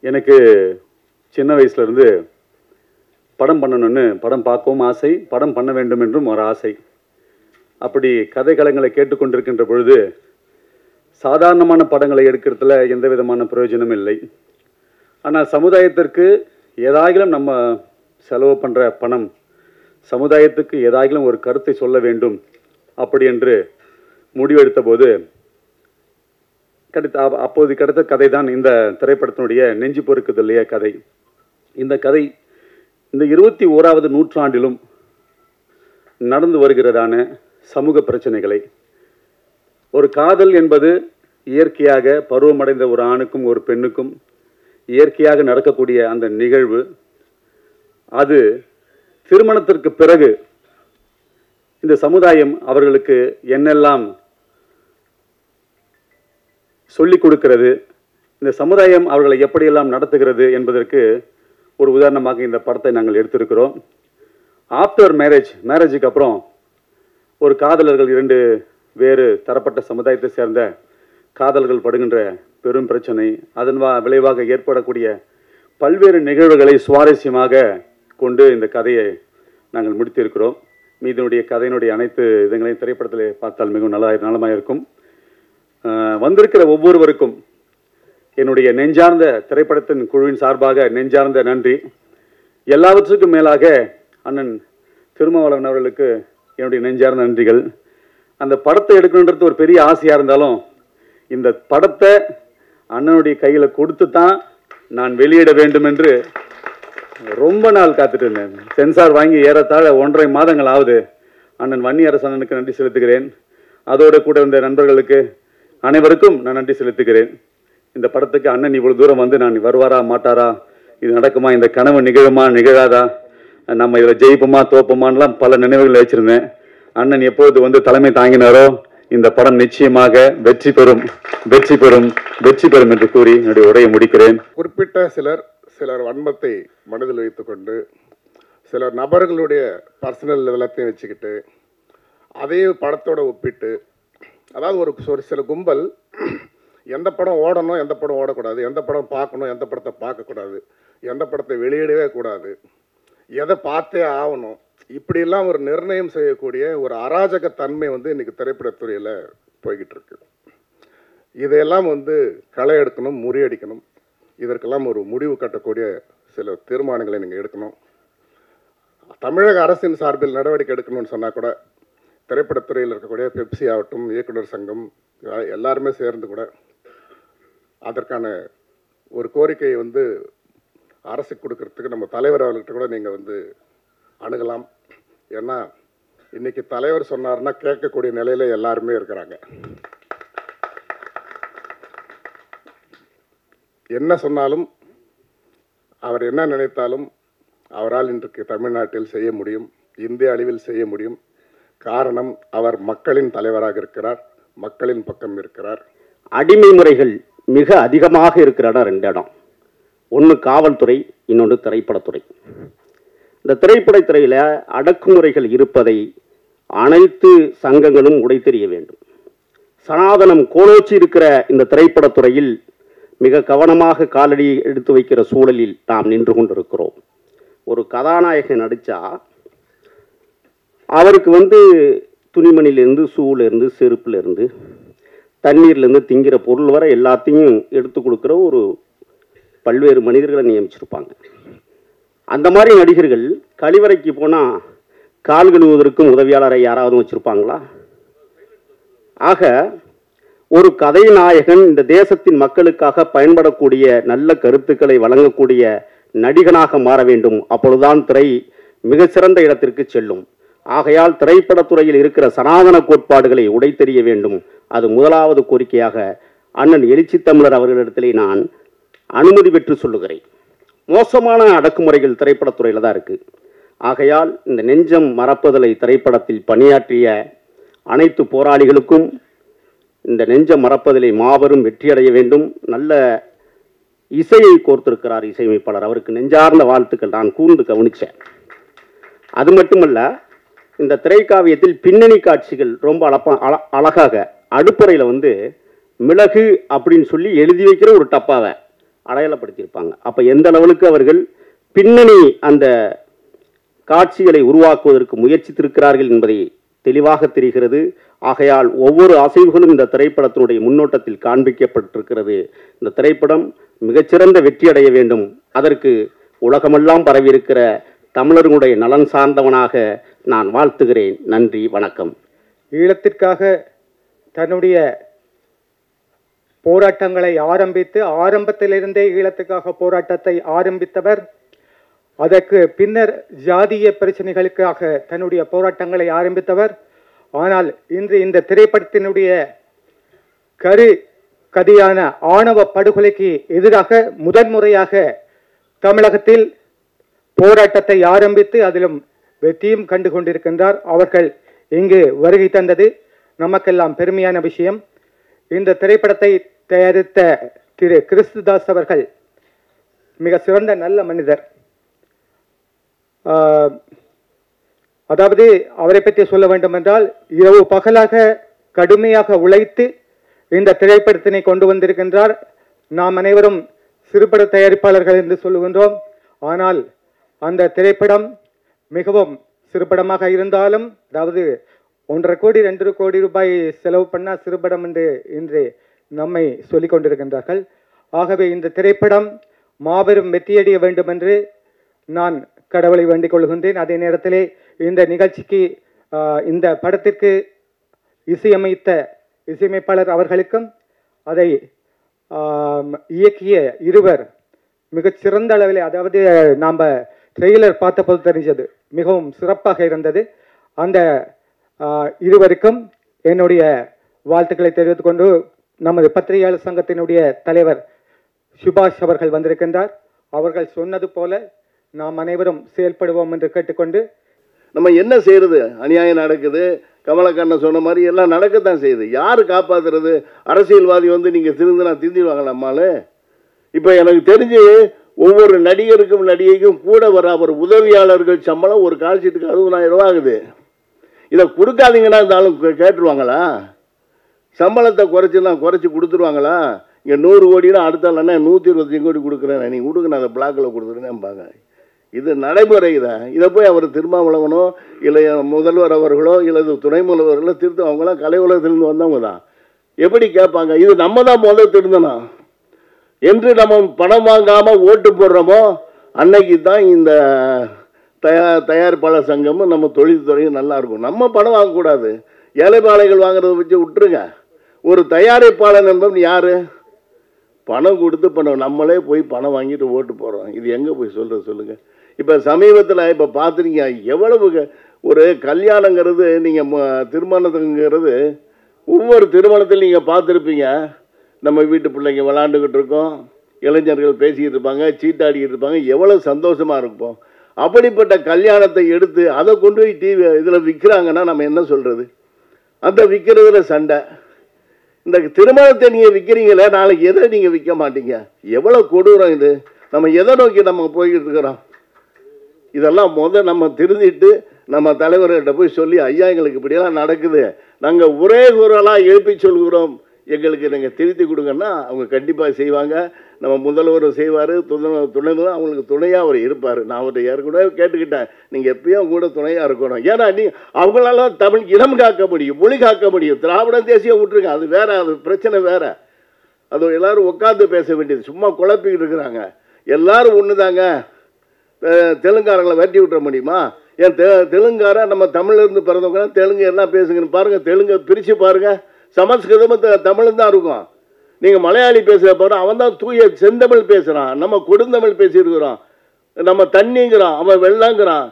எனக்கு சின்ன வயசுலேருந்து படம் பண்ணணும்னு படம் பார்க்கவும் ஆசை, படம் பண்ண வேண்டும் என்றும் ஒரு ஆசை. அப்படி கதைக்களங்களை கேட்டுக்கொண்டிருக்கின்ற பொழுது சாதாரணமான படங்களை எடுக்கிறதுல எந்த விதமான பிரயோஜனமும் இல்லை. ஆனால் சமுதாயத்திற்கு ஏதாகிலும் நம்ம செலவு பண்ணுற பணம் சமுதாயத்துக்கு ஏதாகிலும் ஒரு கருத்தை சொல்ல வேண்டும் அப்படி என்று முடிவெடுத்த போது அப்போது கிடைத்த கதை தான் இந்த திரைப்படத்தினுடைய நெஞ்சு பொறுக்குதல்லைய கதை. இந்த கதை இந்த 21வது நூற்றாண்டிலும் நடந்து வருகிறதான சமூக பிரச்சனைகளை, ஒரு காதல் என்பது இயற்கையாக பருவமடைந்த ஒரு ஆணுக்கும் ஒரு பெண்ணுக்கும் இயற்கையாக நடக்கக்கூடிய அந்த நிகழ்வு, அது திருமணத்திற்கு பிறகு இந்த சமுதாயம் அவர்களுக்கு என்னெல்லாம் சொல்லிக் கொடுக்கிறது, இந்த சமுதாயம் அவர்களை எப்படியெல்லாம் நடத்துகிறது என்பதற்கு ஒரு உதாரணமாக இந்த படத்தை நாங்கள் எடுத்திருக்கிறோம். ஆஃப்டர் மேரேஜுக்கு அப்புறம் ஒரு காதலர்கள், 2 வேறு தரப்பட்ட சமுதாயத்தை சேர்ந்த காதல்கள் படுகின்ற பெரும் பிரச்சனை, அதன் விளைவாக ஏற்படக்கூடிய பல்வேறு நிகழ்வுகளை சுவாரஸ்யமாக கொண்டு இந்த கதையை நாங்கள் முடித்திருக்கிறோம். மீதினுடைய கதையினுடைய அனைத்து இதுங்களையும் திரைப்படத்தில் பார்த்தால் மிகவும் நலமாக இருக்கும். வந்திருக்கிற ஒவ்வொருவருக்கும் என்னுடைய நெஞ்சார்ந்த திரைப்படத்தின் குழுவின் சார்பாக நெஞ்சார்ந்த நன்றி. எல்லாவற்றுக்கும் மேலாக அண்ணன் திருமாவளவன் அவர்களுக்கு என்னுடைய நெஞ்சார்ந்த நன்றிகள். அந்த படத்தை எடுக்கணுன்றது ஒரு பெரிய ஆசையாக இருந்தாலும் இந்த படத்தை அண்ணனுடைய கையில் கொடுத்து தான் நான் வெளியிட வேண்டும் என்று ரொம்ப நாள் காத்துட்டு இருந்தேன். சென்சார் வாங்கி ஏறத்தாழ 1.5 மாதங்கள் ஆகுது. அண்ணன் வன்னியரசு அண்ணனுக்கு நன்றி செலுத்துகிறேன். அதோடு கூட இருந்த நண்பர்களுக்கு அனைவருக்கும் நான் நன்றி செலுத்துகிறேன். இந்த படத்துக்கு அண்ணன் இவ்வளவு தூரம் வந்து நான் வருவாரா மாட்டாரா, இது நடக்குமா, இந்த கனவு நிகழுமா நிகழாதா, நம்ம இதில் ஜெயிப்போமா தோப்போமான்லாம் பல நினைவுகள் வச்சிருந்தேன். அண்ணன் எப்பொழுது வந்து தலைமை தாங்கினாரோ இந்த படம் நிச்சயமாக வெற்றி பெறும் என்று கூறி என்னுடைய உரையை முடிக்கிறேன். குறிப்பிட்ட சிலர் வன்மத்தை மனதில் வைத்துக்கொண்டு சிலர் நபர்களுடைய பர்சனல் எல்லாத்தையும் வச்சுக்கிட்டு அதே படத்தோட ஒப்பிட்டு, அதாவது ஒரு சில கும்பல் எந்த படம் ஓடணும் எந்த படம் ஓடக்கூடாது, எந்த படம் பார்க்கணும் எந்த படத்தை பார்க்கக்கூடாது, எந்த படத்தை வெளியிடவே கூடாது, எதை பார்த்தே ஆகணும், இப்படிலாம் ஒரு நிர்ணயம் செய்யக்கூடிய ஒரு அராஜகத்தன்மை வந்து இன்றைக்கி திரைப்படத்துறையில் போய்கிட்டு இருக்கு. இதையெல்லாம் வந்து களை எடுக்கணும், முறியடிக்கணும். இதற்கெல்லாம் ஒரு முடிவு கட்டக்கூடிய சில தீர்மானங்களை நீங்கள் எடுக்கணும். தமிழக அரசின் சார்பில் நடவடிக்கை எடுக்கணும்னு சொன்னால் கூட திரைப்படத்துறையில் இருக்கக்கூடிய பெப்சி ஆகட்டும், இயக்குனர் சங்கம் எல்லாருமே சேர்ந்து கூட அதற்கான ஒரு கோரிக்கையை வந்து அரசுக்கு கொடுக்கறதுக்கு நம்ம தலைவர் அவர்கிட்ட கூட நீங்கள் வந்து அணுகலாம். ஏன்னா இன்றைக்கி தலைவர் சொன்னார்னா கேட்கக்கூடிய நிலையில் எல்லாருமே இருக்கிறாங்க. என்ன சொன்னாலும், அவர் என்ன நினைத்தாலும் அவரால் இன்றைக்கு தமிழ்நாட்டில் செய்ய முடியும், இந்திய அளவில் செய்ய முடியும். காரணம், அவர் மக்களின் தலைவராக இருக்கிறார், மக்களின் பக்கம் இருக்கிறார். அடிமை முறைகள் மிக அதிகமாக இருக்கிற இடம் 2 இடம். ஒன்று காவல்துறை, இன்னொன்று திரைப்படத்துறை. இந்த திரைப்படத்துறையில் அடக்குமுறைகள் இருப்பதை அனைத்து சங்கங்களும் உடைத்தெறிய வேண்டும். சனாதனம் கோலோச்சி இருக்கிற இந்த திரைப்படத்துறையில் மிக கவனமாக காலடி எடுத்து வைக்கிற சூழலில் நாம் நின்று கொண்டிருக்கிறோம். ஒரு கதாநாயகன் நடித்தா அவருக்கு வந்து துணிமணிலேருந்து, ஷூலேருந்து, செருப்புலேருந்து, தண்ணீர்லேருந்து, திங்கிற பொருள் வரை எல்லாத்தையும் எடுத்து கொடுக்குற ஒரு பல்வேறு மனிதர்களை நியமிச்சிருப்பாங்க. அந்த மாதிரி நடிகர்கள் கழிவறைக்கு போனால் கால் கழுவுவதற்கும் உதவியாளரை யாராவது வச்சுருப்பாங்களா? ஆக ஒரு கதைநாயகன் இந்த தேசத்தின் மக்களுக்காக பயன்படக்கூடிய நல்ல கருத்துக்களை வழங்கக்கூடிய நடிகனாக மாற வேண்டும். அப்பொழுதுதான் திரை மிக சிறந்த இடத்திற்கு செல்லும். ஆகையால் திரைப்படத்துறையில் இருக்கிற சனாதன கோட்பாடுகளை உடைத்தெறிய வேண்டும். அது முதலாவது கோரிக்கையாக அண்ணன் எழுச்சி தமிழர் அவர்களிடத்திலே நான் அனுமதி பெற்று சொல்லுகிறேன். மோசமான அடக்குமுறைகள் திரைப்படத்துறையில் தான் இருக்குது. ஆகையால் இந்த நெஞ்சம் மறப்பதலை திரைப்படத்தில் பணியாற்றிய அனைத்து போராளிகளுக்கும் இந்த நெஞ்சம் மறப்பதிலே மாபெரும் வெற்றியடைய வேண்டும். நல்ல இசையை கோர்த்திருக்கிறார் இசையமைப்பாளர், அவருக்கு நெஞ்சார்ந்த வாழ்த்துக்கள். நான் கூர்ந்து கவனித்தேன். அது மட்டுமல்ல, இந்த திரைக்காவியத்தில் பின்னணி காட்சிகள் ரொம்ப அழகாக அடுப்பறையில் மிளகு அப்படின்னு சொல்லி எழுதி வைக்கிற ஒரு டப்பாவை அடையாளப்படுத்தியிருப்பாங்க. அப்போ எந்த அளவுக்கு அவர்கள் பின்னணி அந்த காட்சிகளை உருவாக்குவதற்கு முயற்சித்திருக்கிறார்கள் என்பதை தெளிவாக தெரிகிறது. ஆகையால் ஒவ்வொரு அசைவுகளும் இந்த திரைப்படத்தினுடைய முன்னோட்டத்தில் காண்பிக்கப்பட்டிருக்கிறது. இந்த திரைப்படம் மிகச்சிறந்த வெற்றியடைய வேண்டும். அதற்கு உலகமெல்லாம் பரவியிருக்கிற தமிழர்களுடைய நலன் சார்ந்தவனாக நான் வாழ்த்துகிறேன். நன்றி, வணக்கம். ஈழத்திற்காக தன்னுடைய போராட்டங்களை ஆரம்பித்து ஆரம்பத்திலிருந்தே ஈழத்துக்காக போராட்டத்தை ஆரம்பித்தவர். அதற்கு பின்னர் ஜாதிய பிரச்சனைகளுக்காக தன்னுடைய போராட்டங்களை ஆரம்பித்தவர். ஆனால் இன்று இந்த திரைப்படத்தினுடைய கதையான ஆணவ படுகொலைக்கு எதிராக முதன்முறையாக தமிழகத்தில் போராட்டத்தை ஆரம்பித்து அதிலும் வெற்றியும் கண்டு கொண்டிருக்கின்றார். அவர்கள் இங்கு வருகை தந்தது நமக்கெல்லாம் பெருமையான விஷயம். இந்த திரைப்படத்தை தயாரித்த திரு கிறிஸ்துதாஸ் அவர்கள் மிக சிறந்த நல்ல மனிதர். அதாவது அவரை பற்றி சொல்ல வேண்டும் என்றால், இரவு பகலாக கடுமையாக உழைத்து இந்த திரைப்படத்தினை கொண்டு வந்திருக்கின்றார். நாம் அனைவரும் சிறுபட தயாரிப்பாளர்கள் என்று சொல்லுகின்றோம். ஆனால் அந்த திரைப்படம் மிகவும் சிறுபடமாக இருந்தாலும், அதாவது 1.5 கோடி 2 கோடி ரூபாய் செலவு பண்ணால் சிறுபடம் என்று இன்று நம்மை சொல்லிக் கொண்டிருக்கின்றார்கள். ஆகவே இந்த திரைப்படம் மாபெரும் வெற்றியடைய வேண்டும் என்று நான் கடவுளை வேண்டிக் கொள்கின்றேன். அதே நேரத்திலே இந்த நிகழ்ச்சிக்கு இந்த படத்திற்கு இசையமைத்த இசையமைப்பாளர் அவர்களுக்கும் அதை இயக்கிய இருவர் மிகச்சிறந்த அளவில், அதாவது நாம் ட்ரெய்லர் பார்த்தபோது தெரிஞ்சது மிகவும் சிறப்பாக இருந்தது. அந்த இருவருக்கும் என்னுடைய வாழ்த்துக்களை தெரிவித்துக் கொண்டு நமது பத்திரிகையாளர் சங்கத்தினுடைய தலைவர் சுபாஷ் அவர்கள் வந்திருக்கின்றார். அவர்கள் சொன்னது போல நாம் அனைவரும் செயல்படுவோம் என்று கேட்டுக்கொண்டு, நம்ம என்ன செய்யறது? அநியாயம் நடக்குது, கமலக்கண்ணன் சொன்ன மாதிரி எல்லாம் நடக்கத்தான் செய்யுது. யார் காப்பாற்றுறது? அரசியல்வாதி நீங்கள் திருந்தினா திருந்திடுவாங்களா அம்மாள்? இப்போ எனக்கு தெரிஞ்சு ஒவ்வொரு நடிகருக்கும் நடிகைக்கும் கூட வர அவர் உதவியாளர்கள் சம்பளம் ஒரு கால்ஷீட்டுக்கு 60,000 ரூபா ஆகுது. இதை கொடுக்காதீங்கன்னா இந்த ஆளும் கேட்டுருவாங்களா? சம்பளத்தை குறைச்சி கொடுத்துருவாங்களா? இங்கே 100 கோடினா அடுத்த இல்லைன்னா 125 கோடி கொடுக்குறேன், நீங்கள் கொடுங்க, நான் அதை பிளாக்கில் கொடுத்துருந்தேன்பாங்க. இது நடைமுறை. இதை போய் அவர் திருமாவளவனோ இல்லை முதல்வர் அவர்களோ இல்லை துணை முதல்வர்களோ திருத்த, அவங்களாம் கலை உலகத்திலிருந்து வந்தவங்க தான். எப்படி கேட்பாங்க? இது நம்ம தான் முதல் திருந்தணும். என்று நம்ம பணம் வாங்காமல் ஓட்டு போடுறோமோ அன்னைக்கு தான் இந்த தயாரிப்பாளர் சங்கமும் நம்ம தொழில்துறையும் நல்லா இருக்கும். நம்ம பணம் வாங்கக்கூடாது. ஏழைப்பாளைகள் வாங்குறத வச்சு விட்டுருங்க. ஒரு தயாரிப்பாளர் என்பவன் யார்? பணம் கொடுத்து பண்ண நம்மளே போய் பணம் வாங்கிட்டு ஓட்டு போடுறோம். இது எங்கே போய் சொல்கிறது சொல்லுங்கள்? இப்போ சமீபத்தில் இப்போ பார்த்துருக்கீங்க எவ்வளவு ஒரு கல்யாணங்கிறது, நீங்கள் திருமணத்துங்கிறது ஒவ்வொரு திருமணத்தில் நீங்கள் பார்த்துருப்பீங்க. நம்ம வீட்டு பிள்ளைங்க விளாண்டுக்கிட்டு இருக்கோம், இளைஞர்கள் பேசிக்கிட்டு இருப்பாங்க, சீட்டாடிக்கிட்டு இருப்பாங்க, எவ்வளோ சந்தோஷமாக இருப்போம். அப்படிப்பட்ட கல்யாணத்தை எடுத்து அதை கொண்டு போய் டிவி இதில் விற்கிறாங்கன்னா நம்ம என்ன சொல்கிறது? அந்த விற்கிறதுல சண்டை. இந்த திருமணத்தை நீங்கள் விற்கிறீங்களே, நாளைக்கு எதை நீங்கள் விற்க மாட்டீங்க? எவ்வளோ கொடூரம் இது! நம்ம எதை நோக்கி நம்ம போய்கிட்டு இருக்கிறோம்? இதெல்லாம் நம்ம திருந்திட்டு நம்ம தலைவர்கிட்ட போய் சொல்லி, ஐயா எங்களுக்கு இப்படியெல்லாம் நடக்குது, நாங்கள் ஒரே குரலாக எழுப்பி சொல்கிறோம், எங்களுக்கு நீங்கள் திருத்தி கொடுங்கன்னா அவங்க கண்டிப்பாக செய்வாங்க. நம்ம முதல்வர் செய்வார், துணை அவங்களுக்கு துணையாக அவர் இருப்பார். நான் அவர்கிட்ட ஏற்கனவே கேட்டுக்கிட்டேன், நீங்கள் எப்பயும் கூட துணையாக இருக்கணும். ஏன்னா அவங்களால தமிழ் இனம் காக்க முடியும், மொழி காக்க முடியும். திராவிட தேசியம் விட்டுருங்க, அது வேற, அது பிரச்சனை வேற. அது எல்லாரும் உட்காந்து பேச வேண்டியது. சும்மா குழப்பிக்கிட்டு இருக்கிறாங்க. எல்லாரும் ஒன்று தாங்க. தெலுங்காரங்களை வெட்டி விட்டுற முடியுமா? ஏன் தெலுங்கார நம்ம தமிழ்லேருந்து பிறந்தவங்க தெலுங்கு எல்லாம் பேசுங்கன்னு பாருங்கள். தெலுங்கை பிரித்து பாருங்கள். சமஸ்கிருதமும் தமிழும் தான் இருக்கும். நீங்கள் மலையாளி பேசுகிற பாரு, அவன் தான் தூய செந்தமிழ் பேசுகிறான், நம்ம கொடுந்தமிழ் பேசியிருக்கிறோம். நம்ம தண்ணிங்கிறான், அவன் வெள்ளங்கிறான்,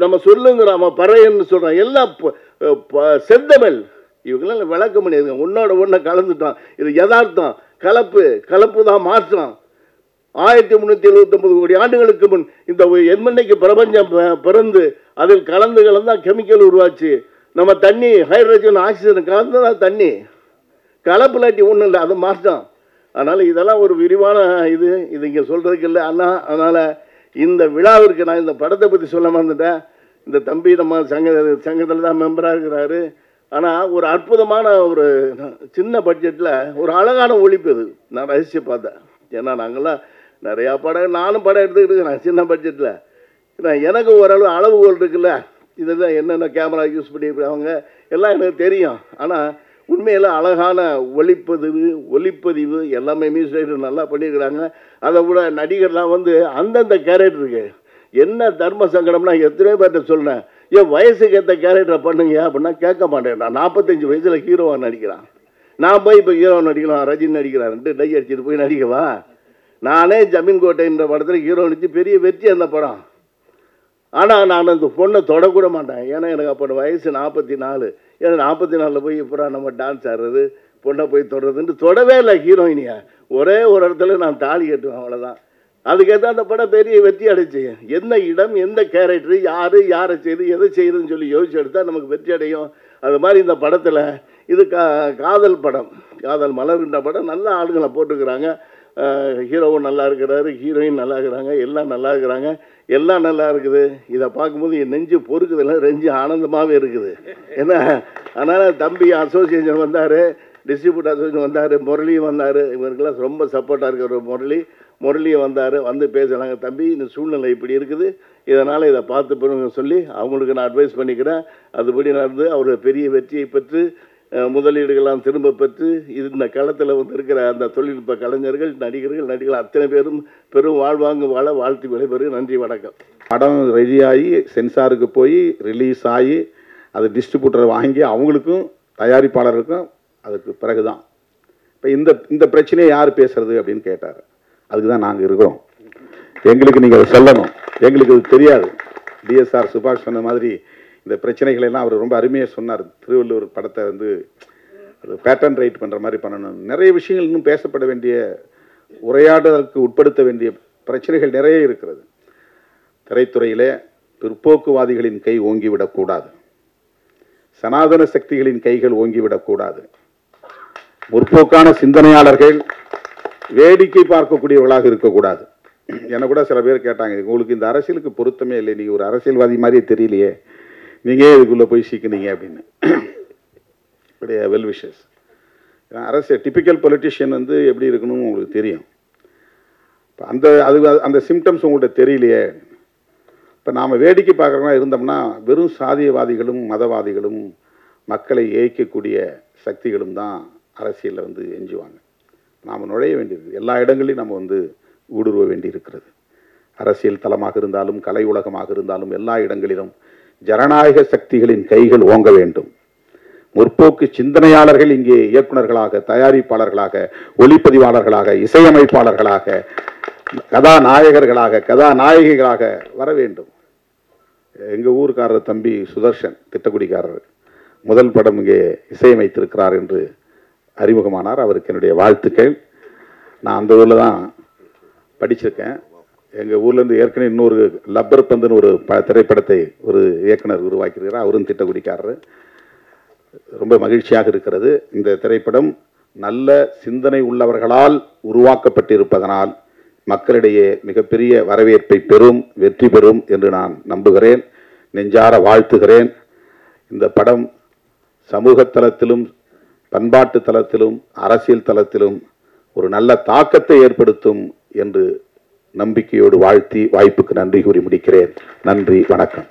நம்ம சொல்லுங்கிறான், அவன் பறையன்னு சொல்கிறான். எல்லாம் செந்தமிழ். இவங்களாம் விளக்க முடியாது. உன்னோட ஒன்றை கலந்துட்டான். இது யதார்த்தம். கலப்பு தான் மாற்றம். 1379 கோடி ஆண்டுகளுக்கு முன் இந்த எண்மண்ணைக்கு பிரபஞ்சம் பிறந்து அதில் கலந்து தான் கெமிக்கல் உருவாச்சு. நம்ம தண்ணி ஹைட்ரஜன் ஆக்சிஜன் கலந்து தான் தண்ணி. கலப்புலாட்டி ஒன்றும் இல்லை, அது மாற்றம். அதனால் இதெல்லாம் ஒரு விரிவான இது இங்கே சொல்கிறதுக்கு இல்லை அண்ணா. அதனால் இந்த விழாவிற்கு நான் இந்த படத்தை பற்றி சொல்ல மறந்துட்டேன். இந்த தம்பி நம்ம சங்கத்தில் தான் மெம்பராக இருக்கிறாரு. ஆனால் ஒரு அற்புதமான ஒரு சின்ன பட்ஜெட்டில் ஒரு அழகான ஒளிப்பு இது நான் ரசித்து பார்த்தேன். ஏன்னா நாங்கள்லாம் நிறையா படம், நானும் படம் எடுத்துக்கிட்டு இருக்கிறேன் சின்ன பட்ஜெட்டில். எனக்கு ஓரளவு அளவுகோல் இருக்குல்ல, இதுதான் என்னென்ன கேமரா யூஸ் பண்ணியிருக்காங்க எல்லாம் எனக்கு தெரியும். ஆனால் உண்மையில் அழகான ஒளிப்பதிவு எல்லாமே மியூசிக் நல்லா பண்ணியிருக்கிறாங்க. அதை விட நடிகர்லாம் வந்து அந்தந்த கேரக்டருக்கு என்ன தர்ம சங்கடம்னா எத்தனையோ பேர்ட்ட சொல்கிறேன், என் வயசுக்கு ஏற்ற கேரக்டரை பண்ணுங்க அப்படின்னா கேட்க மாட்டேன். நான் 45 வயசில் ஹீரோவாக நடிக்கிறான். நான் போய் இப்போ ஹீரோவை நடிக்கலாம், ரஜினி நடிக்கிறான்ட்டு டை அடிச்சுட்டு போய் நடிக்கவா? நானே ஜமீன் கோட்டைன்ற படத்தில் ஹீரோ நடிச்சு பெரிய வெற்றி அந்த படம். ஆனால் நான் அந்த பொண்ணை தொடக்கூட மாட்டேன். ஏன்னா எனக்கு அப்போ வயசு 44. ஏன்னா 44 போய் இப்போ நம்ம டான்ஸ் ஆடுறது, பொண்ணை போய் தொடறதுன்ட்டு தொடவே இல்லை ஹீரோயினியை. ஒரே ஒரு இடத்துல நான் தாலி கட்டுவேன், அவ்வளோதான். அதுக்கேற்ற அந்த படம் பெரிய வெற்றி அடைச்சு. எந்த இடம், எந்த கேரக்டரு, யாரை செய்து எதை செய்யுதுன்னு சொல்லி யோசிச்சு எடுத்தால் நமக்கு வெற்றி அடையும். அது மாதிரி இந்த படத்தில் இது காதல் படம், காதல் மலர்கின்ற படம். நல்ல ஆளுங்களை போட்டுக்கிறாங்க. ஹீரோவும் நல்லா இருக்கிறாரு, ஹீரோயின் நல்லா இருக்கிறாங்க, எல்லாம் நல்லா இருக்கிறாங்க, எல்லாம் நல்லா இருக்குது. இதை பார்க்கும்போது என் நெஞ்சு பொறுக்குதில்லை, நெஞ்சு ஆனந்தமாகவே இருக்குது. ஏன்னா அதனால் தம்பி அசோசியேஷன் வந்தார், டிஸ்ட்ரிபியூட் அசோசியேஷன் வந்தார், முரளியும் வந்தார். இவருக்கெல்லாம் ரொம்ப சப்போர்ட்டாக இருக்கிற முரளியும் வந்தார். வந்து பேசலாங்க, தம்பி இந்த சூழ்நிலை இப்படி இருக்குது, இதனால் இதை பார்த்து பண்ணுங்க சொல்லி அவங்களுக்கு நான் அட்வைஸ் பண்ணிக்கிறேன். அதுபடி நடந்து அவர் பெரிய வெற்றியை பெற்று முதலீடுகள்லாம் திரும்ப பெற்று இந்த களத்தில் வந்து இருக்கிற அந்த தொழில்நுட்ப கலைஞர்கள், நடிகர்கள் அத்தனை பேரும் பெரும் வாழ்வாங்கு வாழ வாழ்த்து விடைபெறும். நன்றி, வணக்கம். படம் ரெடியாகி சென்சாருக்கு போய் ரிலீஸ் ஆகி அது டிஸ்ட்ரிபியூட்டரை வாங்கி அவங்களுக்கும் தயாரிப்பாளருக்கும் அதுக்கு பிறகு தான் இப்போ இந்த பிரச்சனையை யார் பேசுறது அப்படின்னு கேட்டார். அதுக்கு தான் நாங்கள் இருக்கிறோம். எங்களுக்கு நீங்கள் அதை சொல்லணும், எங்களுக்கு அது தெரியாது. டிஎஸ்ஆர் சுபாஷ் சொன்ன மாதிரி இந்த பிரச்சனைகளை எல்லாம் அவர் ரொம்ப அருமையாக சொன்னார். திருவள்ளுவர் படத்தை வந்து அது பேட்டர்ன் ரைட் பண்ணுற மாதிரி பண்ணணும். நிறைய விஷயங்கள் இன்னும் பேசப்பட வேண்டிய, உரையாடலுக்கு உட்படுத்த வேண்டிய பிரச்சனைகள் நிறைய இருக்கிறது. திரைத்துறையிலே பிற்போக்குவாதிகளின் கை ஓங்கிவிடக்கூடாது, சனாதன சக்திகளின் கைகள் ஓங்கிவிடக்கூடாது. முற்போக்கான சிந்தனையாளர்கள் வேடிக்கை பார்க்கக்கூடியவர்களாக இருக்கக்கூடாது. என்னை கூட சில பேர் கேட்டாங்க, உங்களுக்கு இந்த அரசியலுக்கு பொருத்தமே இல்லை, நீங்கள் ஒரு அரசியல்வாதி மாதிரியே தெரியலையே, நீங்கள் இதுக்குள்ளே போய் சிக்கினீங்க அப்படின்னு. Well wishes. அரசியல் டிப்பிக்கல் பொலிட்டிஷியன் வந்து எப்படி இருக்கணும்னு உங்களுக்கு தெரியும். அந்த சிம்டம்ஸ் உங்கள்கிட்ட தெரியலையே. இப்போ நாம் வேடிக்கை பார்க்குறவங்க இருந்தோம்னா வெறும் சாதியவாதிகளும் மதவாதிகளும் மக்களை ஏய்க்கக்கூடிய சக்திகளும் தான் அரசியலில் வந்து எஞ்சுவாங்க. நாம் நுழைய வேண்டியது, எல்லா இடங்களையும் நம்ம வந்து ஊடுருவ வேண்டியிருக்கிறது. அரசியல் தளமாக இருந்தாலும் கலை உலகமாக இருந்தாலும் எல்லா இடங்களிலும் ஜனநாயக சக்திகளின் கைகள் ஓங்க வேண்டும். முற்போக்கு சிந்தனையாளர்கள் இங்கே இயக்குநர்களாக, தயாரிப்பாளர்களாக, ஒளிப்பதிவாளர்களாக, இசையமைப்பாளர்களாக, கதாநாயகர்களாக, கதாநாயகிகளாக வர வேண்டும். எங்கள் ஊருக்காரர் தம்பி சுதர்ஷன், திட்டக்குடிக்காரர், முதல் படம் இங்கே இசையமைத்திருக்கிறார் என்று அறிமுகமானார். அவருக்கு என்னுடைய வாழ்த்துக்கள். நான் அந்த ஊரில் தான் படிச்சிருக்கேன். எங்கள் ஊர்லேருந்து ஏற்கனவே இன்னொரு லப்பர் பந்துன்னு ஒரு திரைப்படத்தை ஒரு இயக்குனர் உருவாக்கியிருக்கிறார். அவரும் திட்டக்குடிக்காரர். ரொம்ப மகிழ்ச்சியாக இருக்கிறது. இந்த திரைப்படம் நல்ல சிந்தனை உள்ளவர்களால் உருவாக்கப்பட்டிருப்பதனால் மக்களிடையே மிகப்பெரிய வரவேற்பை பெறும், வெற்றி பெறும் என்று நான் நம்புகிறேன், நெஞ்சார வாழ்த்துகிறேன். இந்த படம் சமூக தளத்திலும் பண்பாட்டு தளத்திலும் அரசியல் தளத்திலும் ஒரு நல்ல தாக்கத்தை ஏற்படுத்தும் என்று நம்பிக்கையோடு வாழ்த்தி வாய்ப்புக்கு நன்றி கூறி முடிக்கிறேன். நன்றி, வணக்கம்.